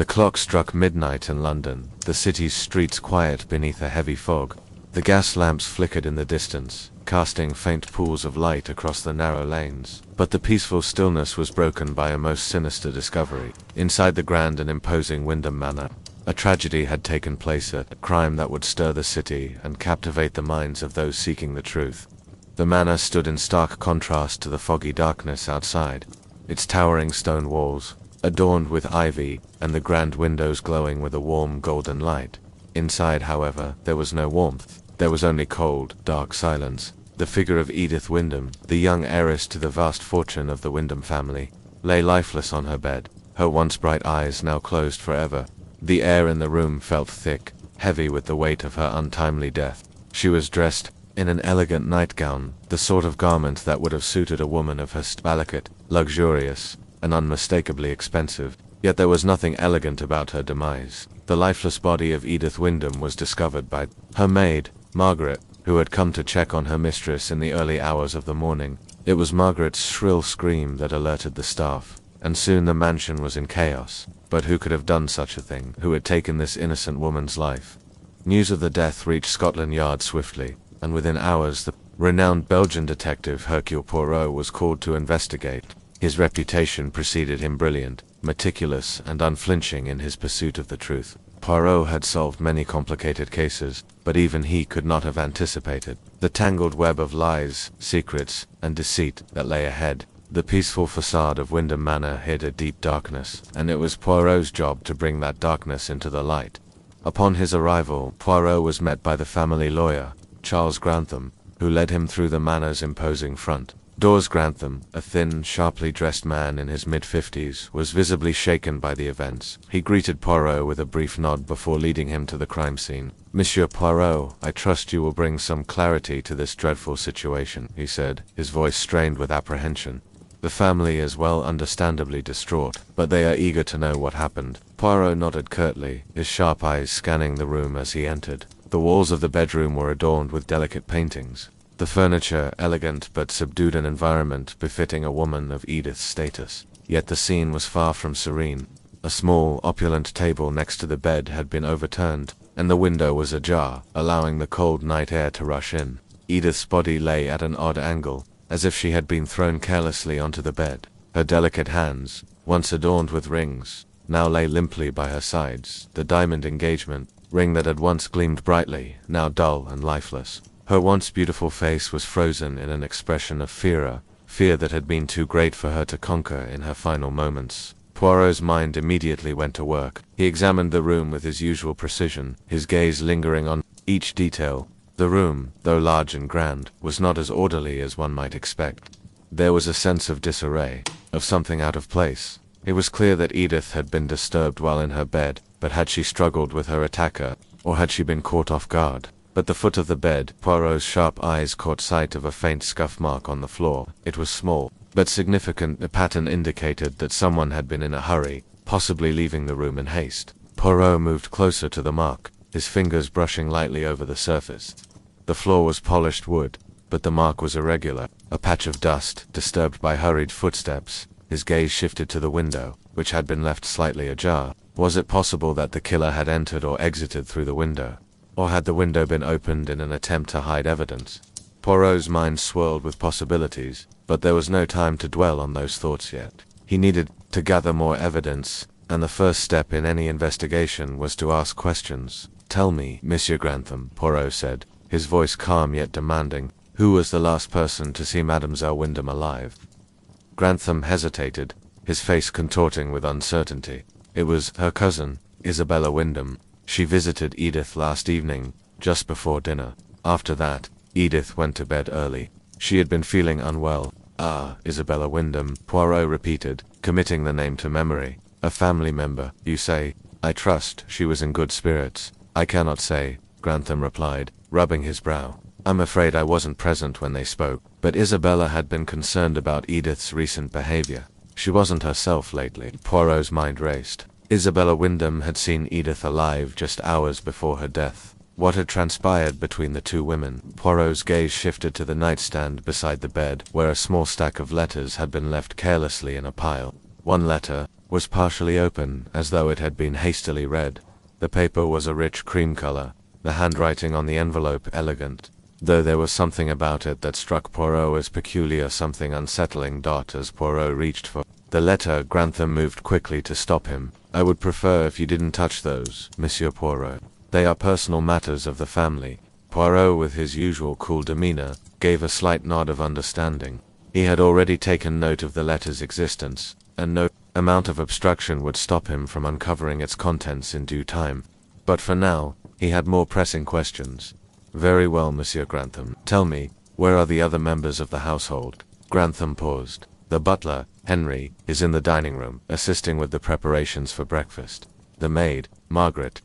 The clock struck midnight in London, the city's streets quiet beneath a heavy fog. The gas lamps flickered in the distance, casting faint pools of light across the narrow lanes. But the peaceful stillness was broken by a most sinister discovery. Inside the grand and imposing Wyndham Manor, a tragedy had taken place, a crime that would stir the city and captivate the minds of those seeking the truth. The manor stood in stark contrast to the foggy darkness outside, its towering stone walls, adorned with ivy, and the grand windows glowing with a warm golden light. Inside, however, there was no warmth. There was only cold, dark silence. The figure of Edith Wyndham, the young heiress to the vast fortune of the Wyndham family, lay lifeless on her bed, her once bright eyes now closed forever. The air in the room felt thick, heavy with the weight of her untimely death. She was dressed in an elegant nightgown, the sort of garment that would have suited a woman of her delicate, luxurious, and unmistakably expensive. Yet there was nothing elegant about her demise. The lifeless body of Edith Wyndham was discovered by her maid, Margaret, who had come to check on her mistress in the early hours of the morning. It was Margaret's shrill scream that alerted the staff, and soon the mansion was in chaos. But who could have done such a thing? Who had taken this innocent woman's life? News of the death reached Scotland Yard swiftly, and within hours the renowned Belgian detective Hercule Poirot was called to investigate. His reputation preceded him, brilliant, meticulous, and unflinching in his pursuit of the truth. Poirot had solved many complicated cases, but even he could not have anticipated the tangled web of lies, secrets, and deceit that lay ahead. The peaceful facade of Wyndham Manor hid a deep darkness, and it was Poirot's job to bring that darkness into the light. Upon his arrival, Poirot was met by the family lawyer, Charles Grantham, who led him through the manor's imposing front. Dawes Grantham, a thin, sharply dressed man in his mid-50s, was visibly shaken by the events. He greeted Poirot with a brief nod before leading him to the crime scene. "Monsieur Poirot, I trust you will bring some clarity to this dreadful situation," he said, his voice strained with apprehension. "The family is well understandably distraught, but they are eager to know what happened." Poirot nodded curtly, his sharp eyes scanning the room as he entered. The walls of the bedroom were adorned with delicate paintings. The furniture, elegant but subdued, an environment befitting a woman of Edith's status. Yet the scene was far from serene. A small, opulent table next to the bed had been overturned, and the window was ajar, allowing the cold night air to rush in. Edith's body lay at an odd angle, as if she had been thrown carelessly onto the bed. Her delicate hands, once adorned with rings, now lay limply by her sides, the diamond engagement ring that had once gleamed brightly, now dull and lifeless. Her once beautiful face was frozen in an expression of fear that had been too great for her to conquer in her final moments. Poirot's mind immediately went to work. He examined the room with his usual precision, his gaze lingering on each detail. The room, though large and grand, was not as orderly as one might expect. There was a sense of disarray, of something out of place. It was clear that Edith had been disturbed while in her bed, but had she struggled with her attacker, or had she been caught off guard? At the foot of the bed, Poirot's sharp eyes caught sight of a faint scuff mark on the floor. It was small, but significant. The pattern indicated that someone had been in a hurry, possibly leaving the room in haste. Poirot moved closer to the mark, his fingers brushing lightly over the surface. The floor was polished wood, but the mark was irregular, a patch of dust, disturbed by hurried footsteps. His gaze shifted to the window, which had been left slightly ajar. Was it possible that the killer had entered or exited through the window? Or had the window been opened in an attempt to hide evidence? Poirot's mind swirled with possibilities, but there was no time to dwell on those thoughts yet. He needed to gather more evidence, and the first step in any investigation was to ask questions. "Tell me, Monsieur Grantham," Poirot said, his voice calm yet demanding, "who was the last person to see Mademoiselle Wyndham alive?" Grantham hesitated, his face contorting with uncertainty. "It was her cousin, Isabella Wyndham. She visited Edith last evening, just before dinner. After that, Edith went to bed early. She had been feeling unwell." "Ah, Isabella Wyndham," Poirot repeated, committing the name to memory. "A family member, you say? I trust she was in good spirits." "I cannot say," Grantham replied, rubbing his brow. "I'm afraid I wasn't present when they spoke, but Isabella had been concerned about Edith's recent behavior. She wasn't herself lately." Poirot's mind raced. Isabella Wyndham had seen Edith alive just hours before her death. What had transpired between the two women? Poirot's gaze shifted to the nightstand beside the bed, where a small stack of letters had been left carelessly in a pile. One letter, was partially open, as though it had been hastily read. The paper was a rich cream color, the handwriting on the envelope elegant, though there was something about it that struck Poirot as peculiar, something unsettling. As Poirot reached for the letter, Grantham moved quickly to stop him. "I would prefer if you didn't touch those, Monsieur Poirot. They are personal matters of the family." Poirot, with his usual cool demeanor, gave a slight nod of understanding. He had already taken note of the letter's existence, and no amount of obstruction would stop him from uncovering its contents in due time. But for now, he had more pressing questions. "Very well, Monsieur Grantham. Tell me, where are the other members of the household?" Grantham paused. "The butler, Henry, is in the dining room, assisting with the preparations for breakfast. The maid, Margaret,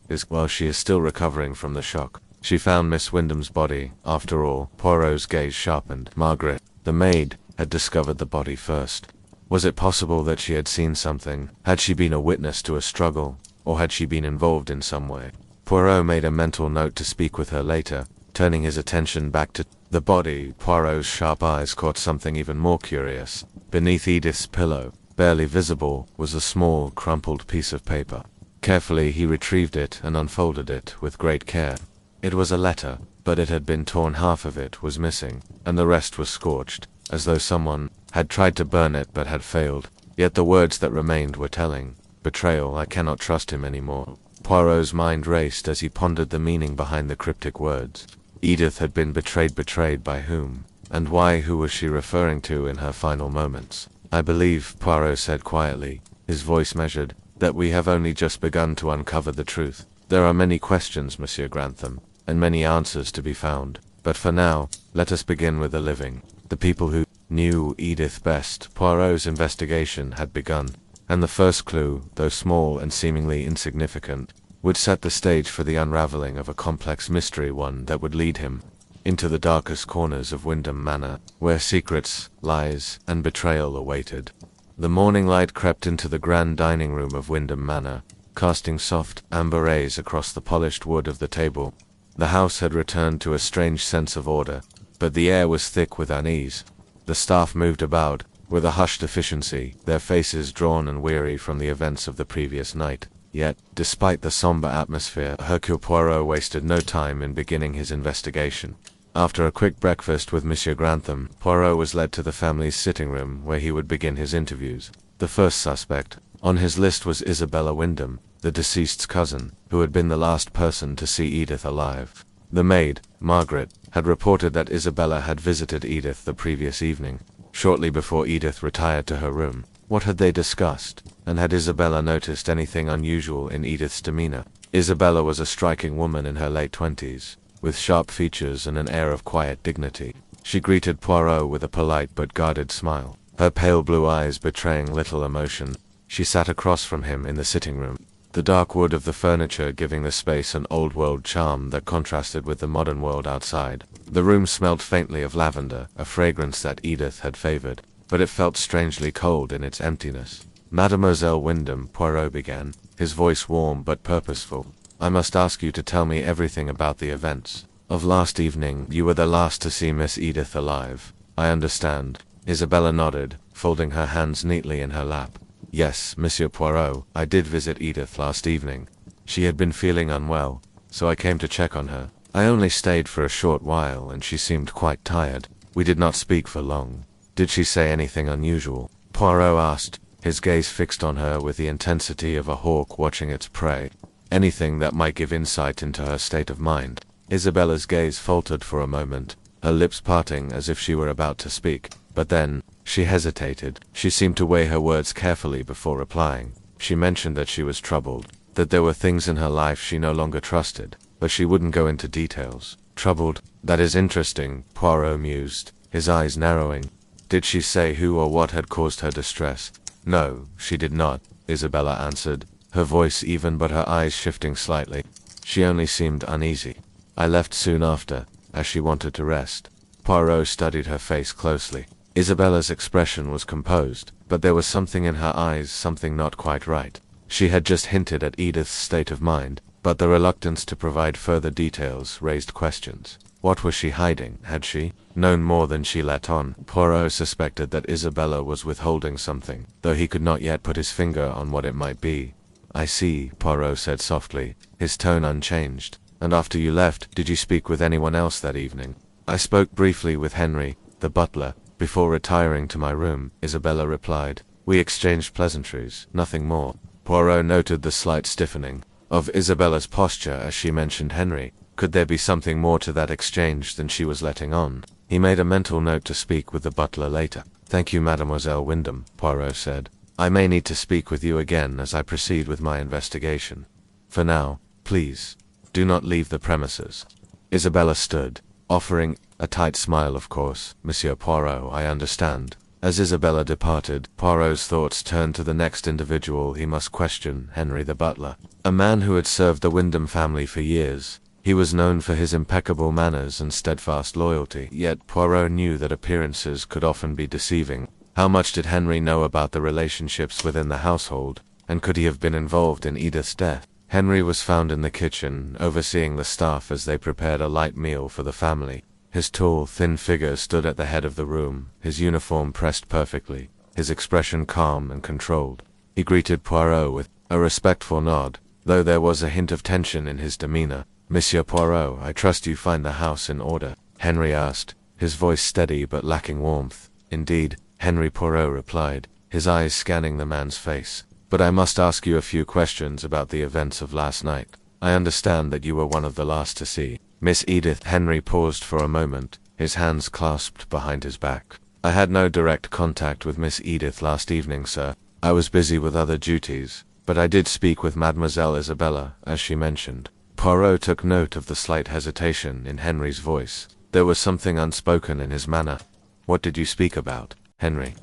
she is still recovering from the shock. She found Miss Wyndham's body, after all." Poirot's gaze sharpened. Margaret, the maid, had discovered the body first. Was it possible that she had seen something? Had she been a witness to a struggle, or had she been involved in some way? Poirot made a mental note to speak with her later, turning his attention back to the body. Poirot's sharp eyes caught something even more curious. Beneath Edith's pillow, barely visible, was a small, crumpled piece of paper. Carefully he retrieved it and unfolded it with great care. It was a letter, but it had been torn. Half of it was missing, and the rest was scorched, as though someone had tried to burn it but had failed. Yet the words that remained were telling. "Betrayal, I cannot trust him anymore." Poirot's mind raced as he pondered the meaning behind the cryptic words. Edith had been betrayed. Betrayed by whom? And why? Who was she referring to in her final moments? "I believe," Poirot said quietly, his voice measured, "that we have only just begun to uncover the truth. There are many questions, Monsieur Grantham, and many answers to be found. But for now, let us begin with the living, the people who knew Edith best." Poirot's investigation had begun, and the first clue, though small and seemingly insignificant, would set the stage for the unraveling of a complex mystery, one that would lead him into the darkest corners of Wyndham Manor, where secrets, lies, and betrayal awaited. The morning light crept into the grand dining room of Wyndham Manor, casting soft, amber rays across the polished wood of the table. The house had returned to a strange sense of order, but the air was thick with unease. The staff moved about with a hushed efficiency, their faces drawn and weary from the events of the previous night. Yet, despite the somber atmosphere, Hercule Poirot wasted no time in beginning his investigation. After a quick breakfast with Monsieur Grantham, Poirot was led to the family's sitting room, where he would begin his interviews. The first suspect on his list was Isabella Wyndham, the deceased's cousin, who had been the last person to see Edith alive. The maid, Margaret, had reported that Isabella had visited Edith the previous evening, shortly before Edith retired to her room. What had they discussed, and had Isabella noticed anything unusual in Edith's demeanor? Isabella was a striking woman in her late 20s, with sharp features and an air of quiet dignity. She greeted Poirot with a polite but guarded smile, her pale blue eyes betraying little emotion. She sat across from him in the sitting room, the dark wood of the furniture giving the space an old-world charm that contrasted with the modern world outside. The room smelled faintly of lavender, a fragrance that Edith had favored, but it felt strangely cold in its emptiness. "Mademoiselle Wyndham," Poirot began, his voice warm but purposeful, "I must ask you to tell me everything about the events of last evening. You were the last to see Miss Edith alive, I understand." Isabella nodded, folding her hands neatly in her lap. "Yes, Monsieur Poirot, I did visit Edith last evening. She had been feeling unwell, so I came to check on her. I only stayed for a short while, and she seemed quite tired. We did not speak for long." "Did she say anything unusual?" Poirot asked, his gaze fixed on her with the intensity of a hawk watching its prey. "Anything that might give insight into her state of mind." Isabella's gaze faltered for a moment, her lips parting as if she were about to speak. But then, she hesitated. She seemed to weigh her words carefully before replying. She mentioned that she was troubled, that there were things in her life she no longer trusted, but she wouldn't go into details. "Troubled? That is interesting," Poirot mused, his eyes narrowing. "Did she say who or what had caused her distress?" "No, she did not," Isabella answered, her voice even but her eyes shifting slightly. "She only seemed uneasy. I left soon after, as she wanted to rest." Poirot studied her face closely. Isabella's expression was composed, but there was something in her eyes, something not quite right. She had just hinted at Edith's state of mind, but the reluctance to provide further details raised questions. What was she hiding? Had she known more than she let on? Poirot suspected that Isabella was withholding something, though he could not yet put his finger on what it might be. I see, Poirot said softly, his tone unchanged. And after you left, did you speak with anyone else that evening? I spoke briefly with Henry, the butler, before retiring to my room, Isabella replied. We exchanged pleasantries, nothing more. Poirot noted the slight stiffening of Isabella's posture as she mentioned Henry. Could there be something more to that exchange than she was letting on? He made a mental note to speak with the butler later. Thank you, Mademoiselle Wyndham, Poirot said. I may need to speak with you again as I proceed with my investigation. For now, please, do not leave the premises. Isabella stood, offering a tight smile. Of course, Monsieur Poirot, I understand. As Isabella departed, Poirot's thoughts turned to the next individual he must question, Henry the butler. A man who had served the Wyndham family for years. He was known for his impeccable manners and steadfast loyalty, yet Poirot knew that appearances could often be deceiving. How much did Henry know about the relationships within the household, and could he have been involved in Edith's death? Henry was found in the kitchen, overseeing the staff as they prepared a light meal for the family. His tall, thin figure stood at the head of the room, his uniform pressed perfectly, his expression calm and controlled. He greeted Poirot with a respectful nod, though there was a hint of tension in his demeanor. Monsieur Poirot, I trust you find the house in order, Henry asked, his voice steady but lacking warmth. Indeed, Henry Poirot replied, his eyes scanning the man's face. But I must ask you a few questions about the events of last night. I understand that you were one of the last to see Miss Edith. Henry paused for a moment, his hands clasped behind his back. I had no direct contact with Miss Edith last evening, sir. I was busy with other duties, but I did speak with Mademoiselle Isabella, as she mentioned. Poirot took note of the slight hesitation in Henry's voice. There was something unspoken in his manner. What did you speak about, Henry?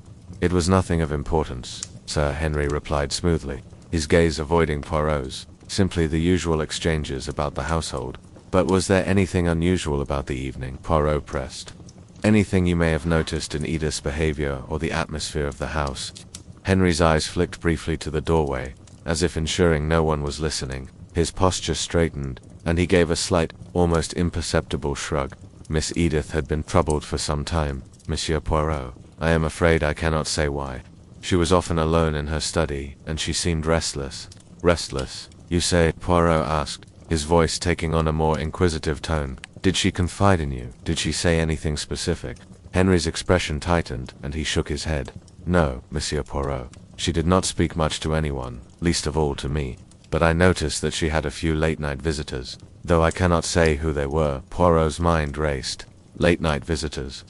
It was nothing of importance, sir, Henry replied smoothly, his gaze avoiding Poirot's. Simply the usual exchanges about the household. But was there anything unusual about the evening? Poirot pressed. Anything you may have noticed in Edith's behavior or the atmosphere of the house? Henry's eyes flicked briefly to the doorway, as if ensuring no one was listening. His posture straightened, and he gave a slight, almost imperceptible shrug. Miss Edith had been troubled for some time, Monsieur Poirot. I am afraid I cannot say why. She was often alone in her study, and she seemed restless. Restless, you say? Poirot asked, his voice taking on a more inquisitive tone. Did she confide in you? Did she say anything specific? Henry's expression tightened, and he shook his head. No, Monsieur Poirot. She did not speak much to anyone, least of all to me. But I noticed that she had a few late-night visitors, though I cannot say who they were. Poirot's mind raced. Late-night visitors.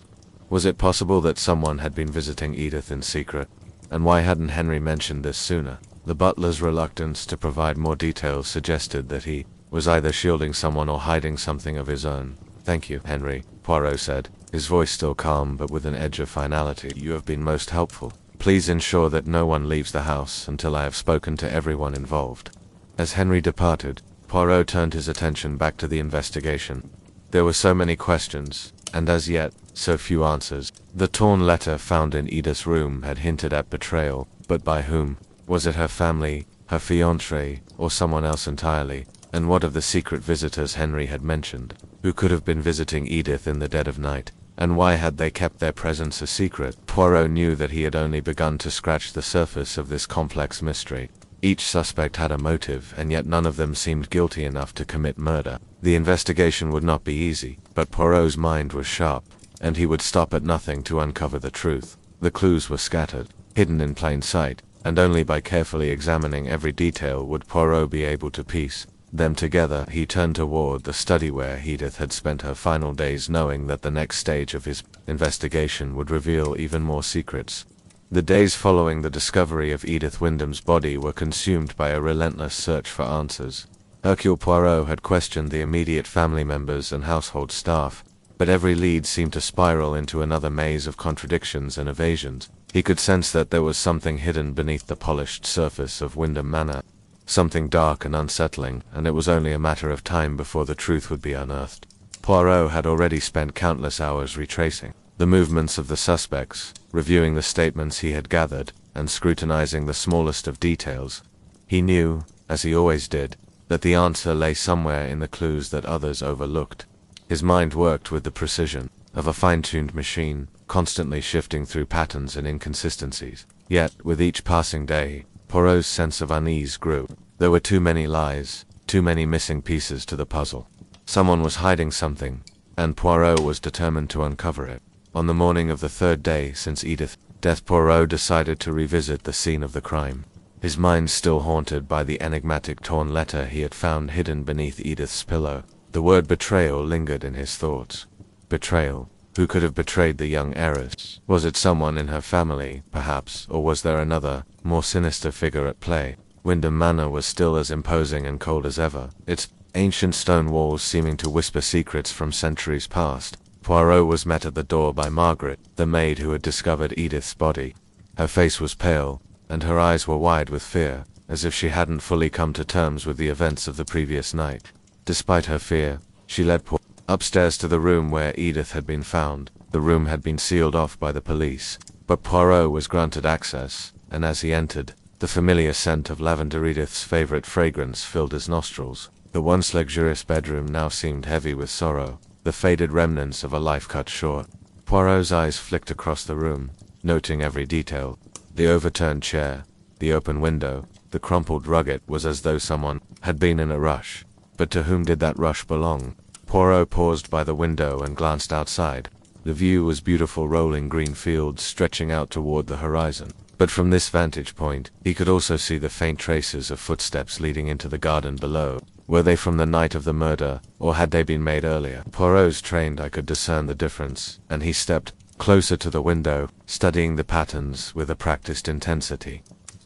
Was it possible that someone had been visiting Edith in secret? And why hadn't Henry mentioned this sooner? The butler's reluctance to provide more details suggested that he was either shielding someone or hiding something of his own. Thank you, Henry, Poirot said, his voice still calm but with an edge of finality. You have been most helpful. Please ensure that no one leaves the house until I have spoken to everyone involved. As Henry departed, Poirot turned his attention back to the investigation. There were so many questions, and as yet, so few answers. The torn letter found in Edith's room had hinted at betrayal, but by whom? Was it her family, her fiancé, or someone else entirely? And what of the secret visitors Henry had mentioned? Who could have been visiting Edith in the dead of night? And why had they kept their presence a secret? Poirot knew that he had only begun to scratch the surface of this complex mystery. Each suspect had a motive, and yet none of them seemed guilty enough to commit murder. The investigation would not be easy, but Poirot's mind was sharp, and he would stop at nothing to uncover the truth. The clues were scattered, hidden in plain sight, and only by carefully examining every detail would Poirot be able to piece them together. He turned toward the study where Edith had spent her final days, knowing that the next stage of his investigation would reveal even more secrets. The days following the discovery of Edith Wyndham's body were consumed by a relentless search for answers. Hercule Poirot had questioned the immediate family members and household staff, but every lead seemed to spiral into another maze of contradictions and evasions. He could sense that there was something hidden beneath the polished surface of Wyndham Manor, something dark and unsettling, and it was only a matter of time before the truth would be unearthed. Poirot had already spent countless hours retracing the movements of the suspects, reviewing the statements he had gathered, and scrutinizing the smallest of details. He knew, as he always did, that the answer lay somewhere in the clues that others overlooked. His mind worked with the precision of a fine-tuned machine, constantly shifting through patterns and inconsistencies. Yet, with each passing day, Poirot's sense of unease grew. There were too many lies, too many missing pieces to the puzzle. Someone was hiding something, and Poirot was determined to uncover it. On the morning of the third day since Edith's death, Poirot decided to revisit the scene of the crime. His mind still haunted by the enigmatic torn letter he had found hidden beneath Edith's pillow. The word betrayal lingered in his thoughts. Betrayal. Who could have betrayed the young heiress? Was it someone in her family, perhaps, or was there another, more sinister figure at play? Wyndham Manor was still as imposing and cold as ever, its ancient stone walls seeming to whisper secrets from centuries past. Poirot was met at the door by Margaret, the maid who had discovered Edith's body. Her face was pale, and her eyes were wide with fear, as if she hadn't fully come to terms with the events of the previous night. Despite her fear, she led Poirot upstairs to the room where Edith had been found. The room had been sealed off by the police, but Poirot was granted access, and as he entered, the familiar scent of lavender, Edith's favorite fragrance, filled his nostrils. The once luxurious bedroom now seemed heavy with sorrow, the faded remnants of a life cut short. Poirot's eyes flicked across the room, noting every detail. The overturned chair, the open window, the crumpled rug. It was as though someone had been in a rush. But to whom did that rush belong? Poirot paused by the window and glanced outside. The view was beautiful, rolling green fields stretching out toward the horizon. But from this vantage point, he could also see the faint traces of footsteps leading into the garden below. Were they from the night of the murder, or had they been made earlier? Poirot's trained eye could discern the difference, and he stepped closer to the window, studying the patterns with a practiced intensity.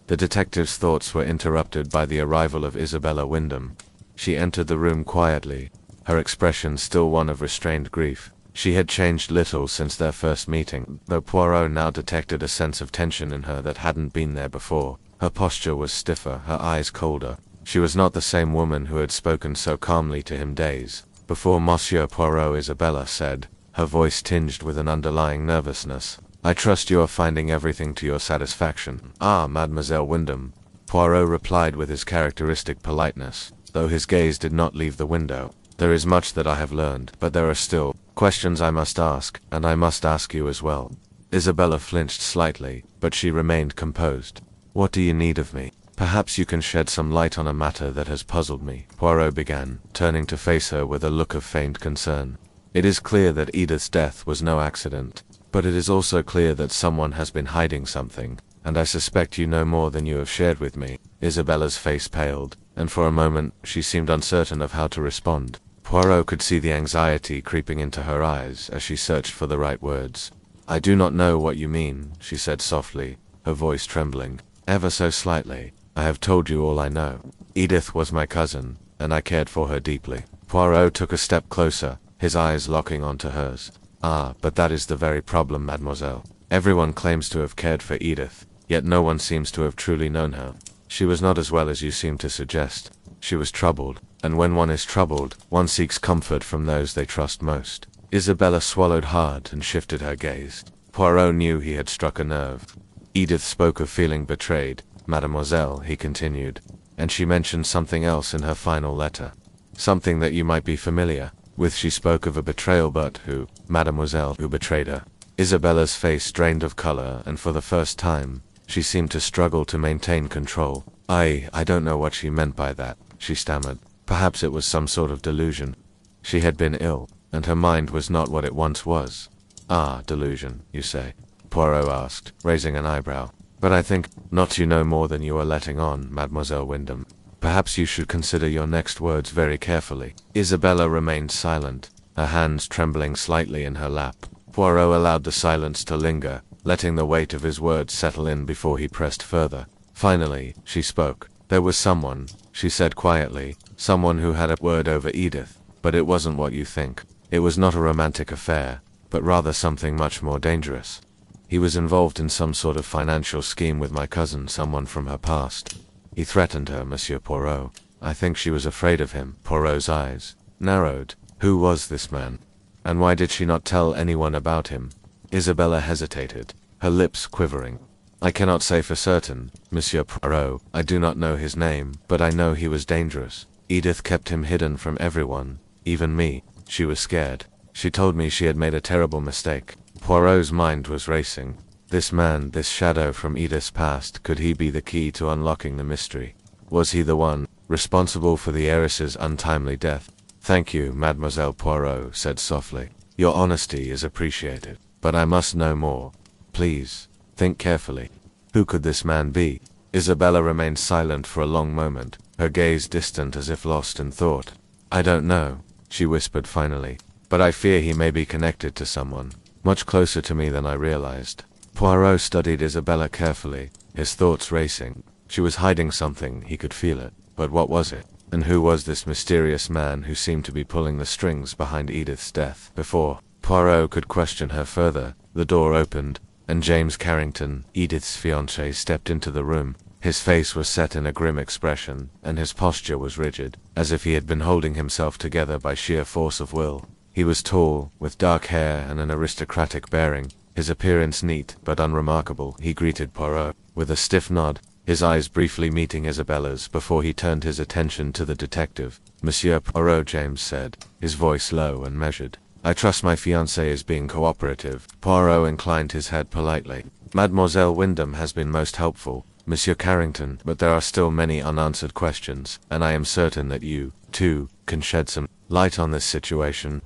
The detective's thoughts were interrupted by the arrival of Isabella Wyndham. She entered the room quietly, her expression still one of restrained grief. She had changed little since their first meeting, though Poirot now detected a sense of tension in her that hadn't been there before. Her posture was stiffer, her eyes colder. She was not the same woman who had spoken so calmly to him days before. Monsieur Poirot, Isabella said, her voice tinged with an underlying nervousness. I trust you are finding everything to your satisfaction. Ah, Mademoiselle Wyndham, Poirot replied with his characteristic politeness, though his gaze did not leave the window. There is much that I have learned, but there are still questions I must ask, and I must ask you as well. Isabella flinched slightly, but she remained composed. What do you need of me? Perhaps you can shed some light on a matter that has puzzled me, Poirot began, turning to face her with a look of feigned concern. It is clear that Edith's death was no accident, but it is also clear that someone has been hiding something, and I suspect you know more than you have shared with me. Isabella's face paled, and for a moment she seemed uncertain of how to respond. Poirot could see the anxiety creeping into her eyes as she searched for the right words. I do not know what you mean, she said softly, her voice trembling, ever so slightly. I have told you all I know. Edith was my cousin, and I cared for her deeply. Poirot took a step closer, his eyes locking onto hers. Ah, but that is the very problem, mademoiselle. Everyone claims to have cared for Edith, yet no one seems to have truly known her. She was not as well as you seem to suggest. She was troubled, and when one is troubled, one seeks comfort from those they trust most. Isabella swallowed hard and shifted her gaze. Poirot knew he had struck a nerve. Edith spoke of feeling betrayed, mademoiselle, he continued, and she mentioned something else in her final letter. Something that you might be familiar with. She spoke of a betrayal, but who? Mademoiselle, who betrayed her? Isabella's face drained of color, and for the first time, she seemed to struggle to maintain control. I don't know what she meant by that, she stammered. Perhaps it was some sort of delusion. She had been ill, and her mind was not what it once was. Ah, delusion, you say? Poirot asked, raising an eyebrow. But I think not. You know more than you are letting on, Mademoiselle Wyndham. Perhaps you should consider your next words very carefully. Isabella remained silent, her hands trembling slightly in her lap. Poirot allowed the silence to linger, letting the weight of his words settle in before he pressed further. Finally, she spoke. There was someone, she said quietly, someone who had a word over Edith, but it wasn't what you think. It was not a romantic affair, but rather something much more dangerous. He was involved in some sort of financial scheme with my cousin, someone from her past. He threatened her, Monsieur Poirot. I think she was afraid of him. Poirot's eyes narrowed. Who was this man? And why did she not tell anyone about him? Isabella hesitated, her lips quivering. I cannot say for certain, Monsieur Poirot. I do not know his name, but I know he was dangerous. Edith kept him hidden from everyone, even me. She was scared. She told me she had made a terrible mistake. Poirot's mind was racing. This man, this shadow from Edith's past, could he be the key to unlocking the mystery? Was he the one responsible for the heiress's untimely death? "Thank you, Mademoiselle Poirot," said softly. "Your honesty is appreciated. But I must know more. Please, think carefully. Who could this man be?" Isabella remained silent for a long moment, her gaze distant as if lost in thought. "I don't know," she whispered finally, "but I fear he may be connected to someone, much closer to me than I realized." Poirot studied Isabella carefully, his thoughts racing. She was hiding something, he could feel it. But what was it? And who was this mysterious man who seemed to be pulling the strings behind Edith's death? Before Poirot could question her further, the door opened, and James Carrington, Edith's fiancé, stepped into the room. His face was set in a grim expression, and his posture was rigid, as if he had been holding himself together by sheer force of will. He was tall, with dark hair and an aristocratic bearing, his appearance neat but unremarkable. He greeted Poirot with a stiff nod, his eyes briefly meeting Isabella's before he turned his attention to the detective. "Monsieur Poirot," James said, his voice low and measured. "I trust my fiancé is being cooperative." Poirot inclined his head politely. "Mademoiselle Wyndham has been most helpful, Monsieur Carrington, but there are still many unanswered questions, and I am certain that you, too, can shed some light on this situation."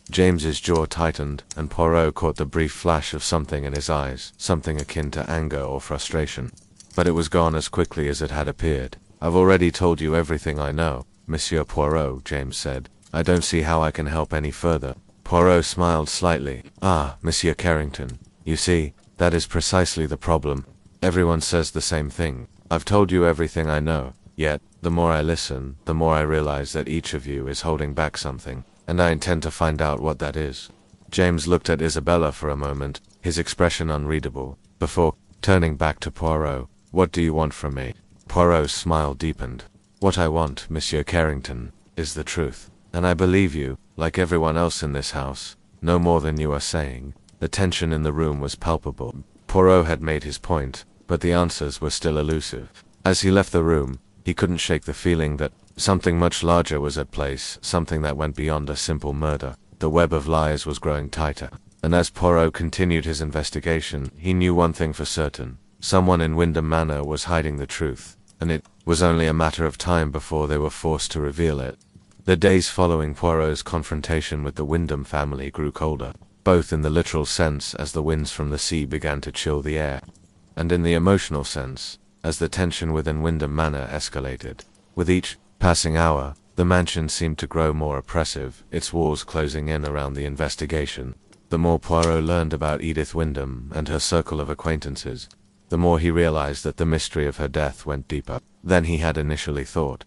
James's jaw tightened, and Poirot caught the brief flash of something in his eyes, something akin to anger or frustration. But it was gone as quickly as it had appeared. "I've already told you everything I know, Monsieur Poirot," James said. "I don't see how I can help any further." Poirot smiled slightly. "Ah, Monsieur Carrington, you see, that is precisely the problem. Everyone says the same thing. I've told you everything I know, yet, the more I listen, the more I realize that each of you is holding back something, and I intend to find out what that is." James looked at Isabella for a moment, his expression unreadable, before turning back to Poirot. "What do you want from me?" Poirot's smile deepened. "What I want, Monsieur Carrington, is the truth. And I believe you, like everyone else in this house, no more than you are saying." The tension in the room was palpable. Poirot had made his point, but the answers were still elusive. As he left the room, he couldn't shake the feeling that something much larger was at play, something that went beyond a simple murder. The web of lies was growing tighter, and as Poirot continued his investigation, he knew one thing for certain. Someone in Wyndham Manor was hiding the truth, and it was only a matter of time before they were forced to reveal it. The days following Poirot's confrontation with the Wyndham family grew colder, both in the literal sense as the winds from the sea began to chill the air, and in the emotional sense, as the tension within Wyndham Manor escalated. With each passing hour, the mansion seemed to grow more oppressive, its walls closing in around the investigation. The more Poirot learned about Edith Wyndham and her circle of acquaintances, the more he realized that the mystery of her death went deeper than he had initially thought.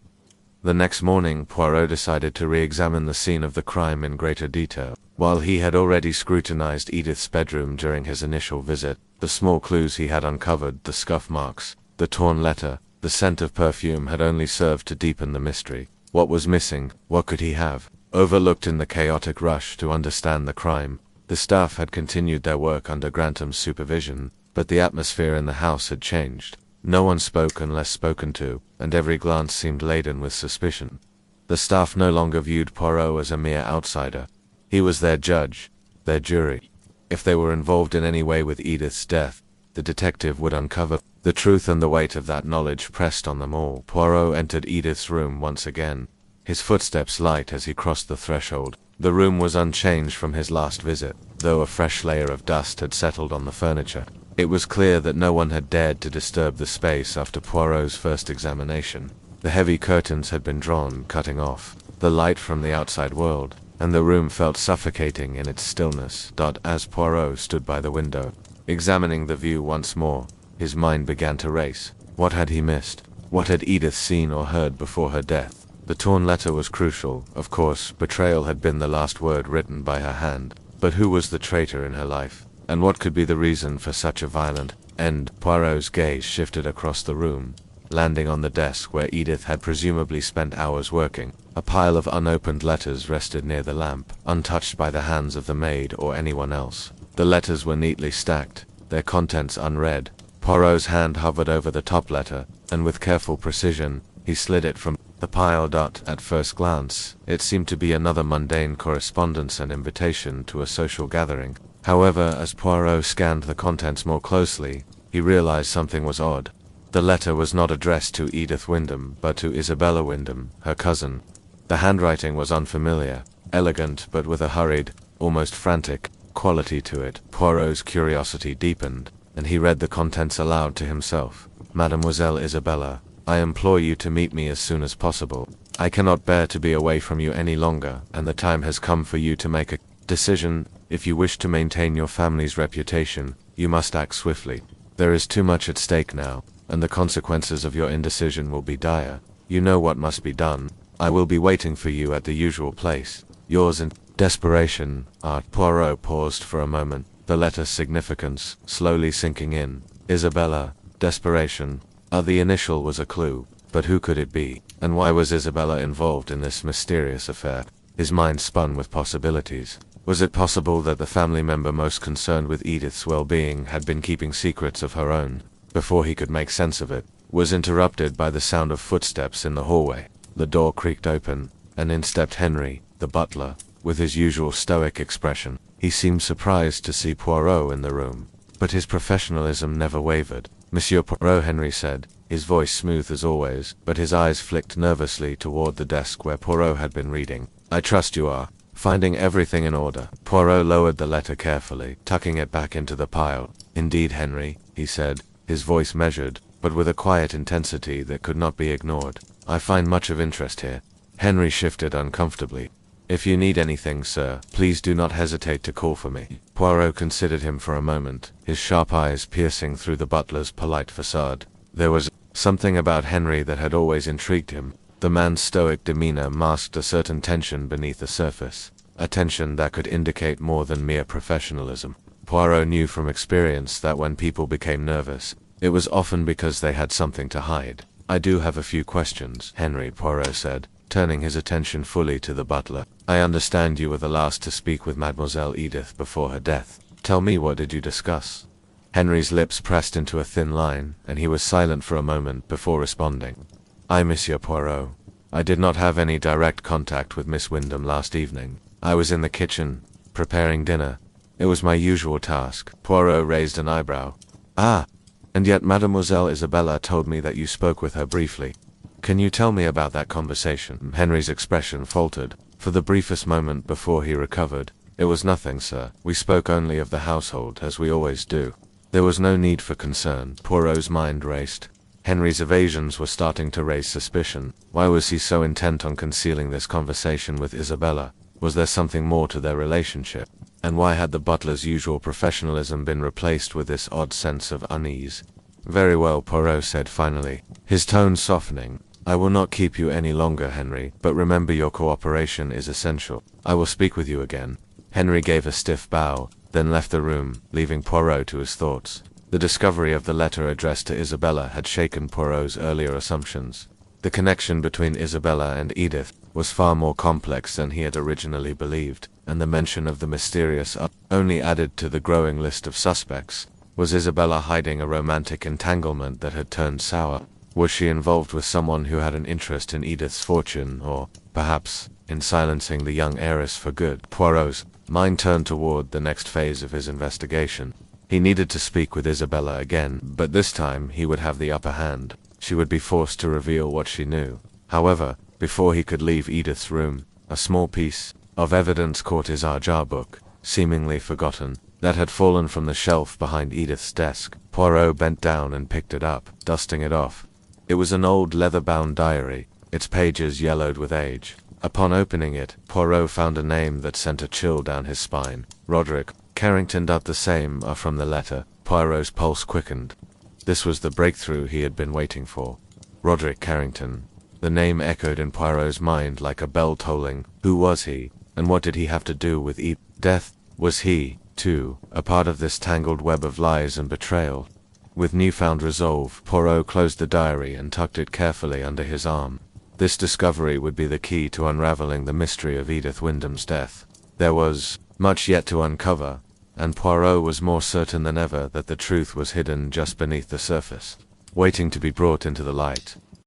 The next morning, Poirot decided to re-examine the scene of the crime in greater detail. While he had already scrutinized Edith's bedroom during his initial visit, the small clues he had uncovered, the scuff marks, the torn letter, the scent of perfume, had only served to deepen the mystery. What was missing? What could he have overlooked in the chaotic rush to understand the crime? The staff had continued their work under Grantham's supervision, but the atmosphere in the house had changed. No one spoke unless spoken to, and every glance seemed laden with suspicion. The staff no longer viewed Poirot as a mere outsider. He was their judge, their jury. If they were involved in any way with Edith's death, the detective would uncover the truth, and the weight of that knowledge pressed on them all. Poirot entered Edith's room once again, his footsteps light as he crossed the threshold. The room was unchanged from his last visit, though a fresh layer of dust had settled on the furniture. It was clear that no one had dared to disturb the space after Poirot's first examination. The heavy curtains had been drawn, cutting off the light from the outside world, and the room felt suffocating in its stillness. As Poirot stood by the window, examining the view once more, his mind began to race. What had he missed? What had Edith seen or heard before her death? The torn letter was crucial. Of course, betrayal had been the last word written by her hand. But who was the traitor in her life? And what could be the reason for such a violent end? Poirot's gaze shifted across the room, landing on the desk where Edith had presumably spent hours working. A pile of unopened letters rested near the lamp, untouched by the hands of the maid or anyone else. The letters were neatly stacked, their contents unread. Poirot's hand hovered over the top letter, and with careful precision, he slid it from The pile. At first glance, it seemed to be another mundane correspondence and invitation to a social gathering. However, as Poirot scanned the contents more closely, he realized something was odd. The letter was not addressed to Edith Wyndham, but to Isabella Wyndham, her cousin. The handwriting was unfamiliar, elegant but with a hurried, almost frantic, quality to it. Poirot's curiosity deepened, and he read the contents aloud to himself. Mademoiselle Isabella, I implore you to meet me as soon as possible. I cannot bear to be away from you any longer, and the time has come for you to make a decision. If you wish to maintain your family's reputation, you must act swiftly. There is too much at stake now, and the consequences of your indecision will be dire. You know what must be done. I will be waiting for you at the usual place. Yours in desperation, Art. Poirot paused for a moment, the letter's significance slowly sinking in. Isabella, desperation. The initial was a clue, but who could it be, and why was Isabella involved in this mysterious affair? His mind spun with possibilities. Was it possible that the family member most concerned with Edith's well-being had been keeping secrets of her own? Before he could make sense of it, was interrupted by the sound of footsteps in the hallway. The door creaked open, and in stepped Henry, the butler, with his usual stoic expression. He seemed surprised to see Poirot in the room, but his professionalism never wavered. Monsieur Poirot, Henry said, his voice smooth as always, but his eyes flicked nervously toward the desk where Poirot had been reading. I trust you are finding everything in order. Poirot lowered the letter carefully, tucking it back into the pile. Indeed, Henry, he said, his voice measured, but with a quiet intensity that could not be ignored. I find much of interest here. Henry shifted uncomfortably. If you need anything, sir, please do not hesitate to call for me. Poirot considered him for a moment, his sharp eyes piercing through the butler's polite facade. There was something about Henry that had always intrigued him. The man's stoic demeanor masked a certain tension beneath the surface, a tension that could indicate more than mere professionalism. Poirot knew from experience that when people became nervous, it was often because they had something to hide. I do have a few questions, Henry, Poirot said, turning his attention fully to the butler. I understand you were the last to speak with Mademoiselle Edith before her death. Tell me, what did you discuss? Henry's lips pressed into a thin line, and he was silent for a moment before responding. Monsieur Poirot. I did not have any direct contact with Miss Wyndham last evening. I was in the kitchen, preparing dinner. It was my usual task. Poirot raised an eyebrow. Ah, and yet Mademoiselle Isabella told me that you spoke with her briefly. Can you tell me about that conversation? Henry's expression faltered. For the briefest moment before he recovered, it was nothing, sir. We spoke only of the household, as we always do. There was no need for concern. Poirot's mind raced. Henry's evasions were starting to raise suspicion. Why was he so intent on concealing this conversation with Isabella? Was there something more to their relationship? And why had the butler's usual professionalism been replaced with this odd sense of unease? Very well, Poirot said finally, his tone softening. I will not keep you any longer, Henry, but remember your cooperation is essential. I will speak with you again. Henry gave a stiff bow, then left the room, leaving Poirot to his thoughts. The discovery of the letter addressed to Isabella had shaken Poirot's earlier assumptions. The connection between Isabella and Edith was far more complex than he had originally believed, and the mention of the mysterious only added to the growing list of suspects. Was Isabella hiding a romantic entanglement that had turned sour? Was she involved with someone who had an interest in Edith's fortune, or, perhaps, in silencing the young heiress for good? Poirot's mind turned toward the next phase of his investigation. He needed to speak with Isabella again, but this time he would have the upper hand. She would be forced to reveal what she knew. However, before he could leave Edith's room, a small piece of evidence caught his jar book, seemingly forgotten, that had fallen from the shelf behind Edith's desk. Poirot bent down and picked it up, dusting it off. It was an old leather-bound diary, its pages yellowed with age. Upon opening it, Poirot found a name that sent a chill down his spine. Roderick Carrington. The same from the letter. Poirot's pulse quickened. This was the breakthrough he had been waiting for. Roderick Carrington. The name echoed in Poirot's mind like a bell tolling. Who was he, and what did he have to do with death? Was he, too, a part of this tangled web of lies and betrayal? With newfound resolve, Poirot closed the diary and tucked it carefully under his arm. This discovery would be the key to unraveling the mystery of Edith Wyndham's death. There was much yet to uncover, and Poirot was more certain than ever that the truth was hidden just beneath the surface, waiting to be brought into the light.